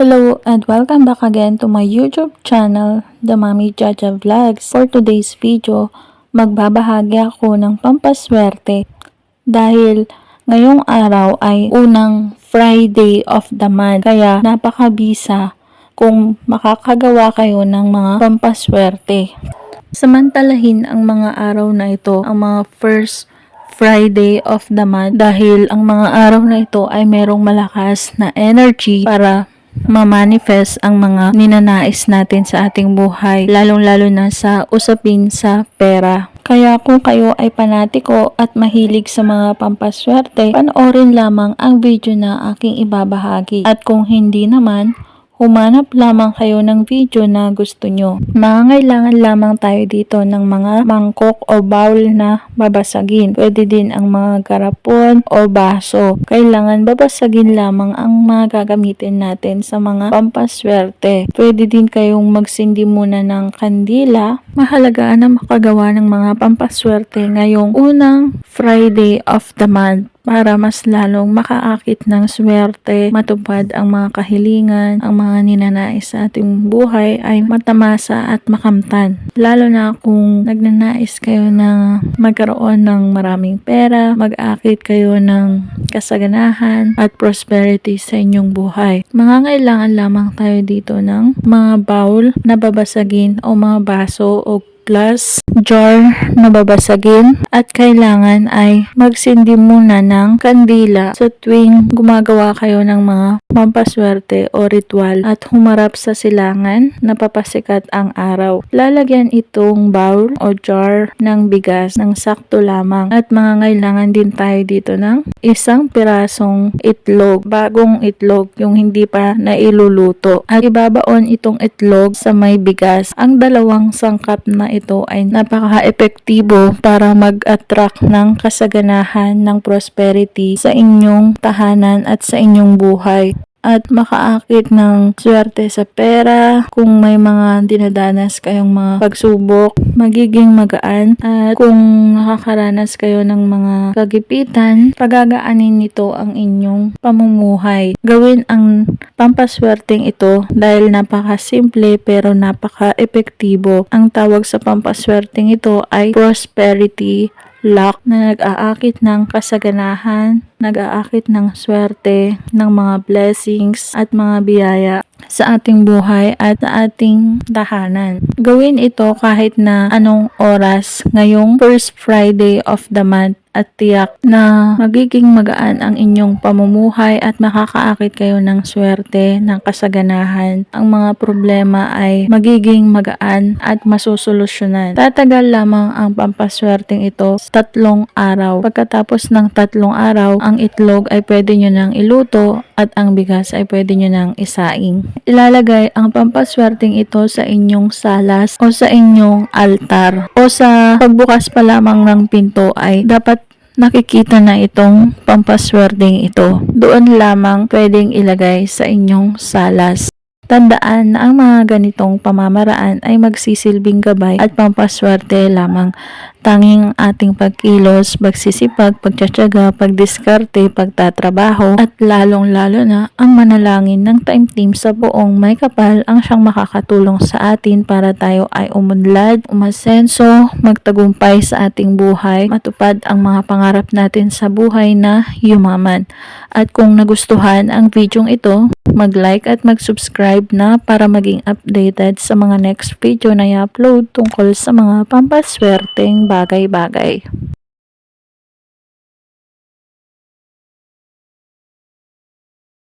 Hello and welcome back again to my YouTube channel, The Mommy Jaja Vlogs. For today's video, magbabahagi ako ng pampaswerte dahil ngayong araw ay unang Friday of the month. Kaya napakabisa kung makakagawa kayo ng mga pampaswerte. Samantalahin ang mga araw na ito, ang mga first Friday of the month dahil ang mga araw na ito ay merong malakas na energy para ma-manifest ang mga ninanais natin sa ating buhay, lalong-lalo na sa usapin sa pera. Kaya kung kayo ay panatiko at mahilig sa mga pampaswerte, panoorin lamang ang video na aking ibabahagi. At kung hindi naman, humanap lamang kayo ng video na gusto nyo. Mangangailangan lamang tayo dito ng mga mangkok o bowl na babasagin. Pwede din ang mga garapon o baso. Kailangan babasagin lamang ang mga gagamitin natin sa mga pampaswerte. Pwede din kayong magsindi muna ng kandila. Mahalaga na makagawa ng mga pampaswerte ngayong unang Friday of the month, para mas lalong makaakit ng swerte, matupad ang mga kahilingan, ang mga ninanais sa ating buhay ay matamasa at makamtan. Lalo na kung nagnanais kayo na magkaroon ng maraming pera, mag-akit kayo ng kasaganahan at prosperity sa inyong buhay. Mangangailangan lamang tayo dito ng mga bowl na babasagin o mga baso o glass jar na babasagin, at kailangan ay magsindi muna ng kandila sa tuwing gumagawa kayo ng mga pampaswerte o ritual at humarap sa silangan na papasikat ang araw. Lalagyan itong bowl o jar ng bigas ng sakto lamang, at mangangailangan din tayo dito ng isang pirasong itlog, bagong itlog, yung hindi pa nailuluto, at ibabaon itong itlog sa may bigas. Ang dalawang sangkap na ito ay napaka-epektibo para mag-attract ng kasaganahan ng prosperity sa inyong tahanan at sa inyong buhay, at makaakit ng swerte sa pera. Kung may mga dinadanas kayong mga pagsubok, magiging magaan, at kung nakakaranas kayo ng mga kagipitan, pagagaanin nito ang inyong pamumuhay. Gawin ang pampaswerteng ito dahil napaka-simple pero napaka-epektibo. Ang tawag sa pampaswerteng ito ay prosperity luck, na nag-aakit ng kasaganahan, nag-aakit ng swerte, ng mga blessings at mga biyaya sa ating buhay at sa ating tahanan. Gawin ito kahit na anong oras ngayong first Friday of the month, at tiyak na magiging magaan ang inyong pamumuhay at makakaakit kayo ng swerte, ng kasaganahan. Ang mga problema ay magiging magaan at masusolusyonan. Tatagal lamang ang pampaswerteng ito 3 araw. Pagkatapos ng 3 araw, ang itlog ay pwede nyo nang iluto at ang bigas ay pwede nyo nang isaing. Ilalagay ang pampaswerteng ito sa inyong salas o sa inyong altar, o sa pagbukas pa lamang ng pinto ay dapat nakikita na itong pampaswerteng ito. Doon lamang pwedeng ilagay sa inyong salas. Tandaan na ang mga ganitong pamamaraan ay magsisilbing gabay at pampaswerte lamang. Tanging ating pagkilos, pagsisipag, pagtsatsaga, pagdiskarte, pagtatrabaho, at lalong-lalo na ang manalangin ng taimtim sa buong may kapal ang siyang makakatulong sa atin para tayo ay umunlad, umasenso, magtagumpay sa ating buhay, matupad ang mga pangarap natin sa buhay na yumaman. At kung nagustuhan ang videong ito, mag-like at mag-subscribe na para maging updated sa mga next video na i-upload tungkol sa mga pampaswerteng bagay-bagay.